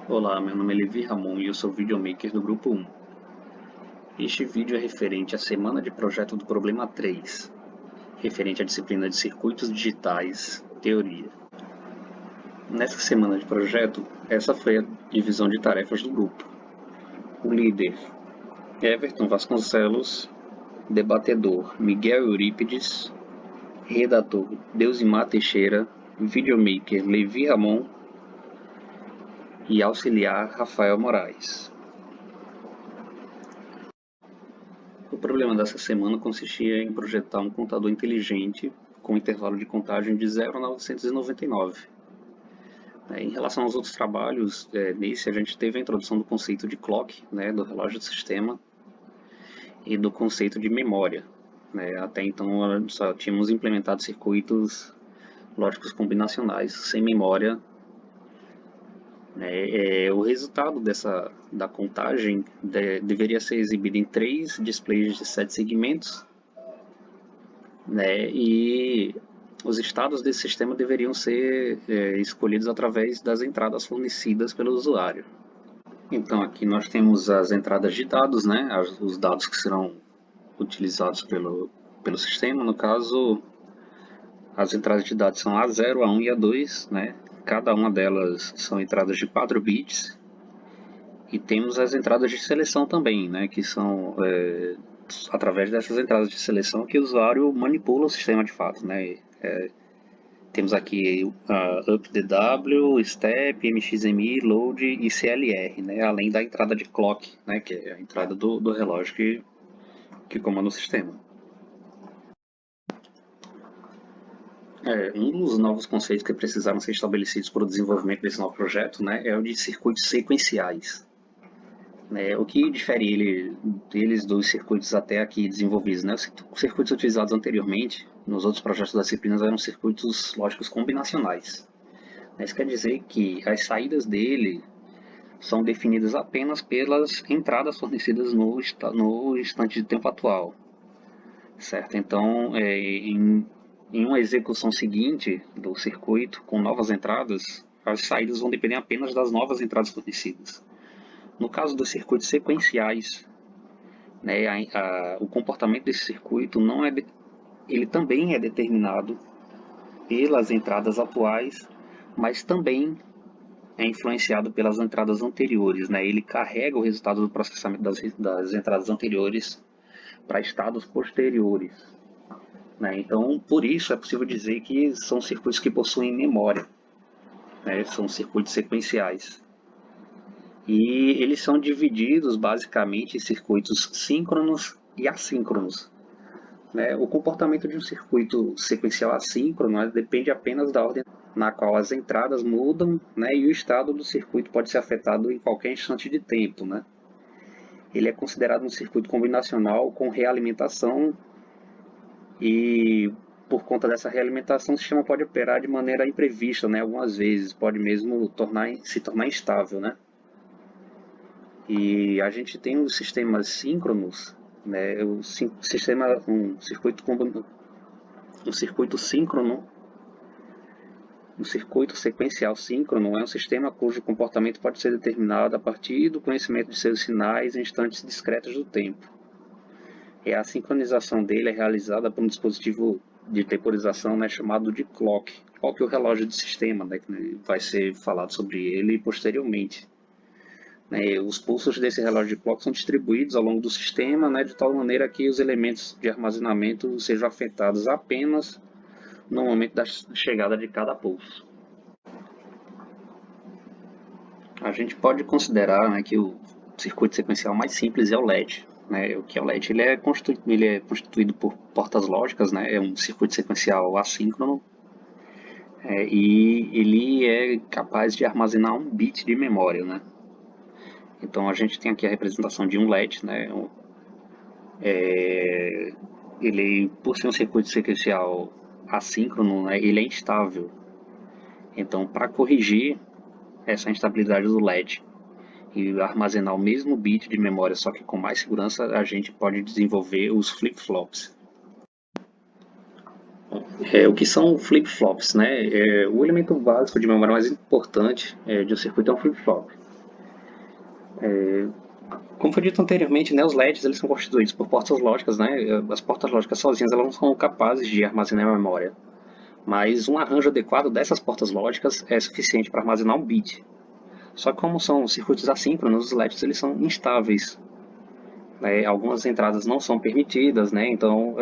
Olá, meu nome é Levi Ramon e eu sou videomaker do Grupo 1. Este vídeo é referente à semana de projeto do problema 3, referente à disciplina de Circuitos Digitais, Teoria. Nessa semana de projeto, essa foi a divisão de tarefas do grupo. O líder, Everton Vasconcelos, debatedor, Miguel Eurípides, redator, Deusimar Teixeira, videomaker, Levi Ramon e auxiliar, Rafael Moraes. O problema dessa semana consistia em projetar um contador inteligente com intervalo de contagem de 0 a 999. Em relação aos outros trabalhos, nesse a gente teve a introdução do conceito de clock, do relógio de sistema, e do conceito de memória. Até então só tínhamos implementado circuitos lógicos combinacionais sem memória. O resultado da contagem deveria ser exibido em 3 displays de 7 segmentos, e os estados desse sistema deveriam ser escolhidos através das entradas fornecidas pelo usuário. Então aqui nós temos as entradas de dados, os dados que serão utilizados pelo sistema. No caso, as entradas de dados são A0, A1 e A2, Cada uma delas são entradas de 4 bits. E temos as entradas de seleção também, que são através dessas entradas de seleção que o usuário manipula o sistema de fato, Temos aqui UpDW, Step, MXMI, Load e CLR, além da entrada de Clock, que é a entrada do relógio que comanda o sistema. Um dos novos conceitos que precisaram ser estabelecidos para o desenvolvimento desse novo projeto é o de circuitos sequenciais. O que difere deles dos circuitos até aqui desenvolvidos? Os circuitos utilizados anteriormente nos outros projetos das disciplinas eram circuitos lógicos combinacionais. Isso quer dizer que as saídas dele são definidas apenas pelas entradas fornecidas no instante de tempo atual, certo? Então, em uma execução seguinte do circuito com novas entradas, as saídas vão depender apenas das novas entradas fornecidas. No caso dos circuitos sequenciais, o comportamento desse circuito ele também é determinado pelas entradas atuais, mas também é influenciado pelas entradas anteriores. Ele carrega o resultado do processamento das entradas anteriores para estados posteriores. Então, por isso é possível dizer que são circuitos que possuem memória, são circuitos sequenciais. E eles são divididos basicamente em circuitos síncronos e assíncronos. O comportamento de um circuito sequencial assíncrono depende apenas da ordem na qual as entradas mudam, e o estado do circuito pode ser afetado em qualquer instante de tempo. Ele é considerado um circuito combinacional com realimentação e, por conta dessa realimentação, o sistema pode operar de maneira imprevista, algumas vezes, pode mesmo se tornar instável. E a gente tem os sistemas síncronos, um circuito síncrono, um circuito sequencial síncrono é um sistema cujo comportamento pode ser determinado a partir do conhecimento de seus sinais em instantes discretos do tempo. E a sincronização dele é realizada por um dispositivo de temporização chamado de clock. Clock é o relógio de sistema, que vai ser falado sobre ele posteriormente. Os pulsos desse relógio de clock são distribuídos ao longo do sistema, de tal maneira que os elementos de armazenamento sejam afetados apenas no momento da chegada de cada pulso. A gente pode considerar que o circuito sequencial mais simples é o LED. O que é o LED? Ele é constituído por portas lógicas, é um circuito sequencial assíncrono, e ele é capaz de armazenar 1 bit de memória. Então a gente tem aqui a representação de um LED, ele, por ser um circuito sequencial assíncrono, ele é instável. Então, para corrigir essa instabilidade do LED e armazenar o mesmo bit de memória, só que com mais segurança, a gente pode desenvolver os flip-flops. O que são flip-flops? O elemento básico de memória mais importante de um circuito é um flip-flop. Como foi dito anteriormente, né, os LEDs eles são constituídos por portas lógicas, né? As portas lógicas sozinhas elas não são capazes de armazenar a memória, mas um arranjo adequado dessas portas lógicas é suficiente para armazenar um bit. Só que como são circuitos assíncronos, os LEDs eles são instáveis, né? Algumas entradas não são permitidas, né? Então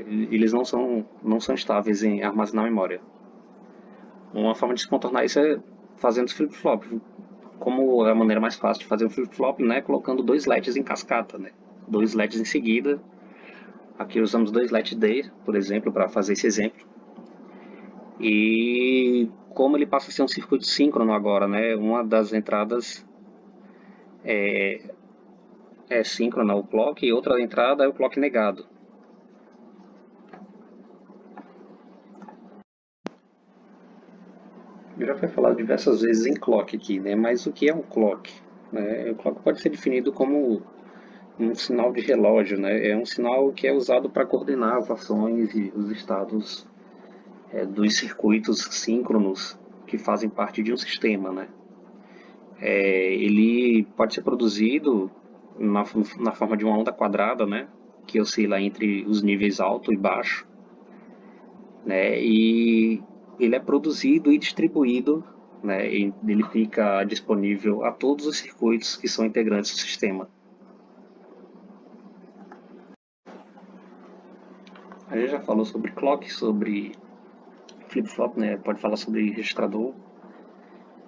eles não são estáveis em armazenar memória. Uma forma de se contornar isso é fazendo flip-flop. Como é a maneira mais fácil de fazer um flip-flop, né? Colocando dois LEDs em cascata, né? Dois LEDs em seguida. Aqui usamos dois LED-D, por exemplo, para fazer esse exemplo. E como ele passa a ser um circuito síncrono agora, né? Uma das entradas é síncrona ao clock e outra entrada é o clock negado. Já foi falado diversas vezes em clock aqui, né? Mas o que é um clock? O clock pode ser definido como um sinal de relógio, né? É um sinal que é usado para coordenar as ações e os estados dos circuitos síncronos que fazem parte de um sistema, né? Ele pode ser produzido na forma de uma onda quadrada, né? Que oscila entre os níveis alto e baixo, né? E ele é produzido e distribuído, né? E ele fica disponível a todos os circuitos que são integrantes do sistema. A gente já falou sobre clock, sobre flip-flop, né? Pode falar sobre registrador,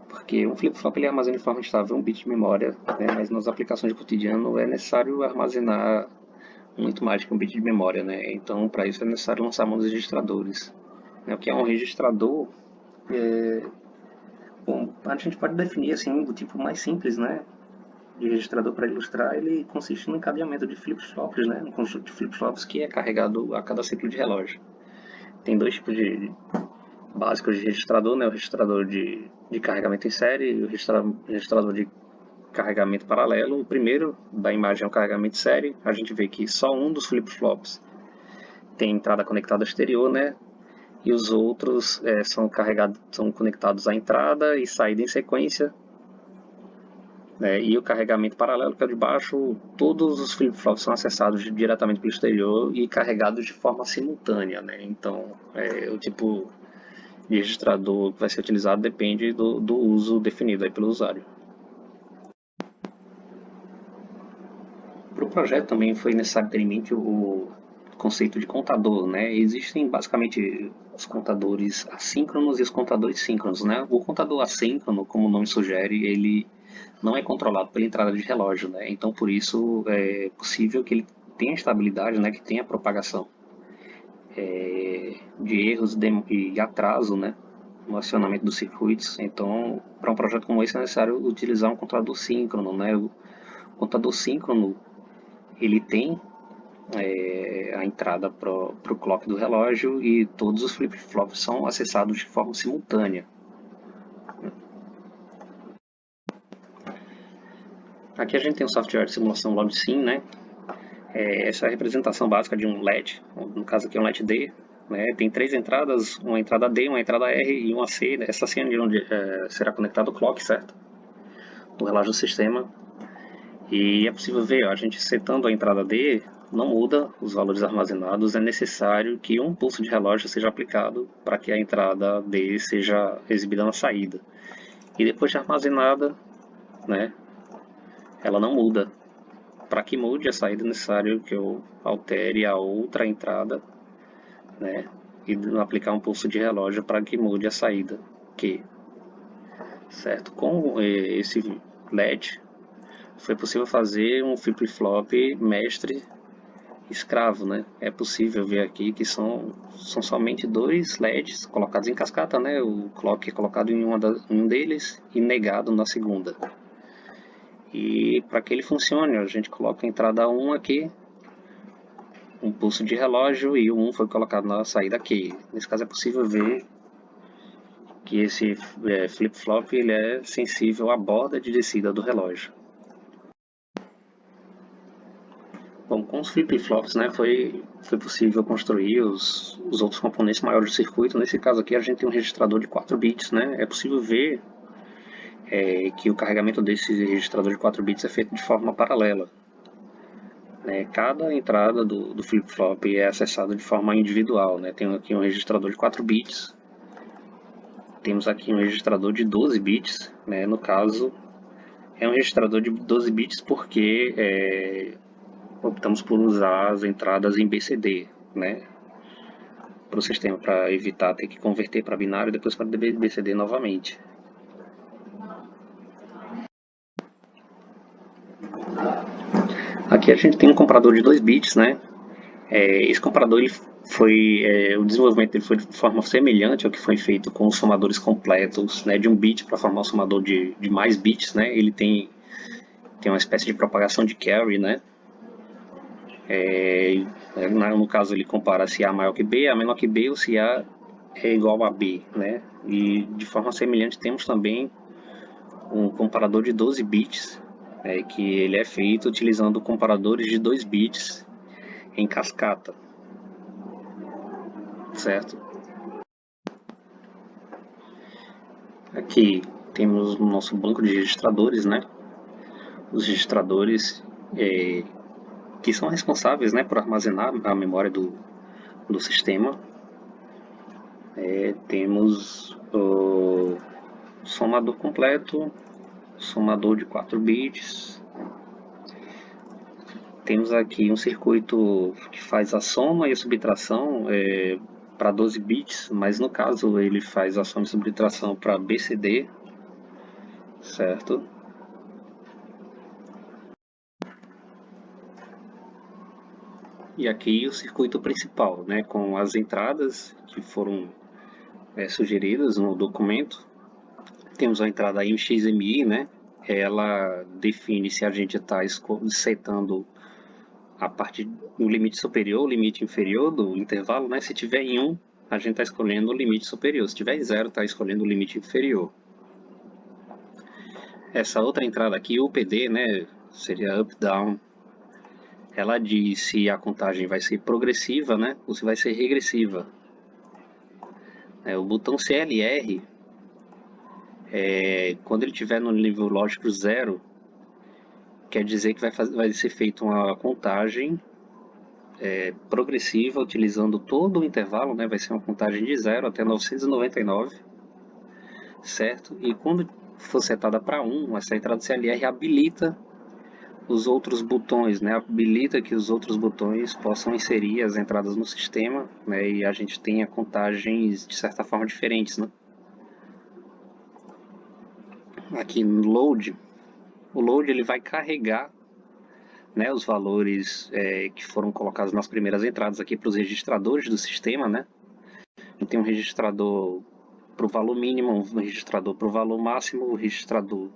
porque um flip-flop ele armazena de forma estável um bit de memória, né? Mas nas aplicações de cotidiano é necessário armazenar muito mais que um bit de memória, né? Então, para isso é necessário lançar mão dos registradores. O que é um registrador? Bom, a gente pode definir assim do tipo mais simples, né? De registrador para ilustrar, ele consiste no encadeamento de flip-flops, né? Um conjunto de flip-flops que é carregado a cada ciclo de relógio. Tem dois tipos de básicos de registrador, né? O registrador de carregamento em série e o registrador de carregamento paralelo. O primeiro da imagem é o carregamento em série. A gente vê que só um dos flip-flops tem entrada conectada exterior, né? E os outros são conectados à entrada e saída em sequência, né? E o carregamento paralelo, que é o de baixo, todos os flip-flops são acessados diretamente pelo exterior e carregados de forma simultânea, né? Então, o tipo de registrador que vai ser utilizado depende do uso definido aí pelo usuário. Para o projeto também foi necessário ter em mente o conceito de contador, né? Existem basicamente os contadores assíncronos e os contadores síncronos, né? O contador assíncrono, como o nome sugere, ele não é controlado pela entrada de relógio, né? Então, por isso, é possível que ele tenha estabilidade, né? Que tenha propagação de erros e atraso, né? No acionamento dos circuitos. Então, para um projeto como esse, é necessário utilizar um contador síncrono, né? O contador síncrono, ele tem a entrada para o clock do relógio e todos os flip-flops são acessados de forma simultânea. Aqui a gente tem o software de simulação LogSim, né? Essa é a representação básica de um LED, no caso aqui é um LED-D, né? Tem três entradas, uma entrada D, uma entrada R e uma C. Essa C é onde será conectado o clock, certo? Do relógio do sistema. E é possível ver, ó, a gente setando a entrada D, não muda os valores armazenados, é necessário que um pulso de relógio seja aplicado para que a entrada D seja exibida na saída. E depois de armazenada, né, ela não muda. Para que mude a saída é necessário que eu altere a outra entrada, né, e aplicar um pulso de relógio para que mude a saída Q. Certo? Com esse LED, foi possível fazer um flip-flop mestre escravo, né? É possível ver aqui que são somente dois LEDs colocados em cascata, né? O clock é colocado em um deles e negado na segunda. E para que ele funcione, a gente coloca a entrada 1 aqui, um pulso de relógio e o 1 foi colocado na saída aqui. Nesse caso é possível ver que esse flip-flop ele é sensível à borda de descida do relógio. Bom, com os flip-flops, né, foi possível construir os outros componentes maiores do circuito. Nesse caso aqui, a gente tem um registrador de 4 bits, né? É possível ver que o carregamento desse registrador de 4 bits é feito de forma paralela. Cada entrada do flip-flop é acessada de forma individual. Tem aqui um registrador de 4 bits, temos aqui um registrador de 12 bits. No caso, é um registrador de 12 bits porque optamos por usar as entradas em BCD, para o sistema, para evitar ter que converter para binário e depois para BCD novamente. Aqui a gente tem um comparador de 2 bits, esse comparador o desenvolvimento dele foi de forma semelhante ao que foi feito com os somadores completos, de um bit para formar um somador de mais bits, Ele tem uma espécie de propagação de carry, no caso ele compara se A é maior que B, A menor que B ou se A é igual a B, E de forma semelhante temos também um comparador de 12 bits, que ele é feito utilizando comparadores de 2 bits em cascata, certo? Aqui temos o nosso banco de registradores, Os registradores que são responsáveis, por armazenar a memória do sistema. Temos o somador completo, somador de 4 bits. Temos aqui um circuito que faz a soma e a subtração para 12 bits, mas no caso ele faz a soma e subtração para BCD, certo? E aqui o circuito principal, com as entradas que foram sugeridas no documento. Temos a entrada MXMI, ela define se a gente está setando a parte do limite superior, o limite inferior do intervalo, Se tiver em 1, a gente está escolhendo o limite superior. Se tiver em 0, está escolhendo o limite inferior. Essa outra entrada aqui, UPD, seria up, down. Ela diz se a contagem vai ser progressiva, ou se vai ser regressiva. O botão CLR, quando ele estiver no nível lógico 0, quer dizer que vai ser feita uma contagem progressiva utilizando todo o intervalo, vai ser uma contagem de 0 até 999, certo? E quando for setada para 1, essa entrada CLR habilita os outros botões, habilita que os outros botões possam inserir as entradas no sistema, e a gente tenha contagens de certa forma diferentes, Aqui no load, o load ele vai carregar os valores que foram colocados nas primeiras entradas aqui para os registradores do sistema, Tem um registrador para o valor mínimo, um registrador para o valor máximo, um registrador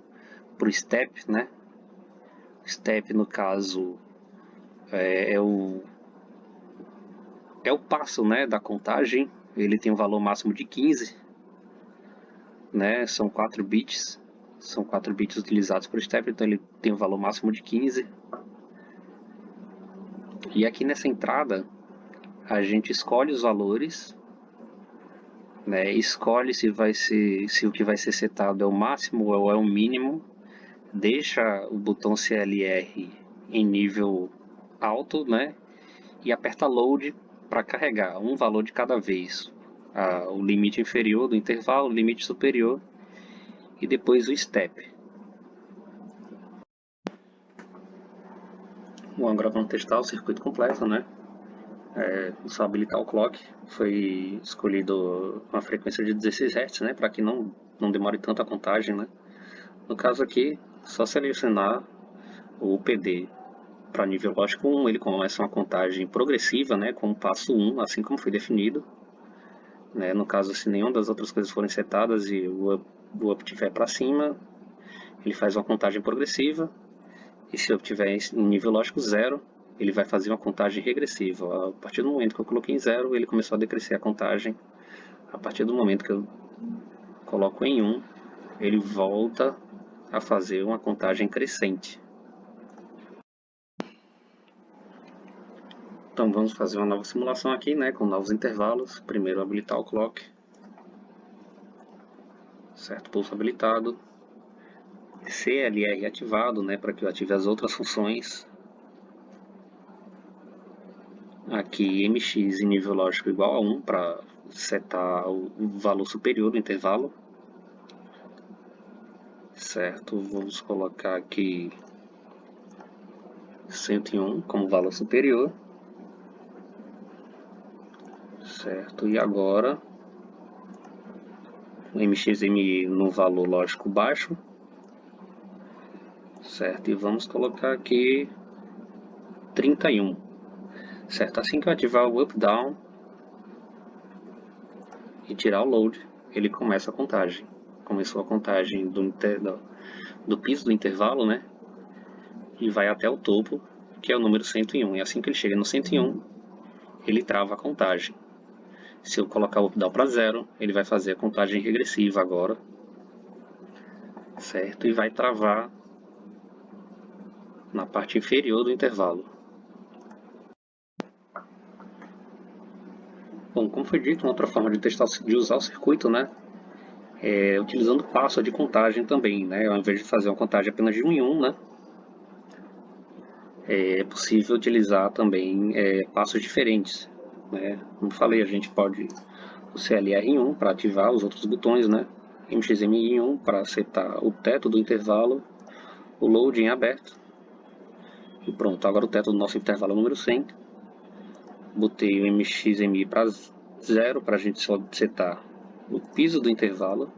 para o step, Step, no caso, é o passo, da contagem. Ele tem um valor máximo de 15, São 4 bits. São 4 bits utilizados por step, então ele tem um valor máximo de 15. E aqui nessa entrada, a gente escolhe os valores, escolhe se o que vai ser setado é o máximo ou é o mínimo, deixa o botão CLR em nível alto, e aperta load para carregar um valor de cada vez, o limite inferior do intervalo, o limite superior e depois o step. Bom, agora vamos testar o circuito completo, Só habilitar o clock. Foi escolhido uma frequência de 16 Hz, para que não demore tanto a contagem, No caso aqui, só selecionar o UPD para nível lógico 1, ele começa uma contagem progressiva, com o passo 1, assim como foi definido. No caso, se nenhuma das outras coisas forem setadas e o up estiver para cima, ele faz uma contagem progressiva. E se eu tiver em nível lógico 0, ele vai fazer uma contagem regressiva. A partir do momento que eu coloquei em 0, ele começou a decrescer a contagem. A partir do momento que eu coloco em 1, ele volta a fazer uma contagem crescente. Então vamos fazer uma nova simulação aqui, com novos intervalos. Primeiro habilitar o clock. Certo, pulso habilitado. CLR ativado, né, para que eu ative as outras funções. Aqui mx em nível lógico igual a 1 para setar o valor superior do intervalo. Certo, vamos colocar aqui 101 como valor superior. Certo, e agora o mxmi no valor lógico baixo. Certo, e vamos colocar aqui 31. Certo, assim que eu ativar o up down e tirar o load, ele começa a contagem. Começou a contagem do piso do intervalo, né? E vai até o topo, que é o número 101. E assim que ele chega no 101, ele trava a contagem. Se eu colocar o up down para 0, ele vai fazer a contagem regressiva agora. Certo? E vai travar na parte inferior do intervalo. Bom, como foi dito, uma outra forma de testar, de usar o circuito, né, é utilizando passo de contagem também, né, ao invés de fazer uma contagem apenas de 1 em 1, né, é possível utilizar também passos diferentes, né. Como falei, a gente pode o CLR em 1 para ativar os outros botões, né, MXMI em 1 para setar o teto do intervalo, o load em aberto, e pronto, agora o teto do nosso intervalo é o número 100. Botei o MXMI para 0 para a gente só setar o piso do intervalo.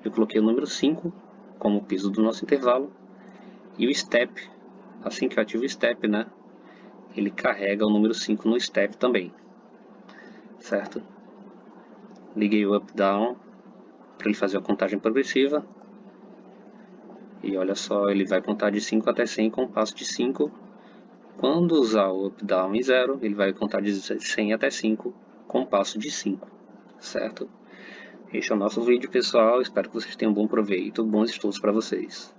Eu coloquei o número 5 como piso do nosso intervalo. E o step, assim que eu ativo o step, né, ele carrega o número 5 no step também. Certo? Liguei o up down para ele fazer a contagem progressiva. E olha só, ele vai contar de 5 até 100 com um passo de 5. Quando usar o up down em 0, ele vai contar de 100 até 5 com um passo de 5. Certo? Esse é o nosso vídeo, pessoal. Espero que vocês tenham um bom proveito, bons estudos para vocês.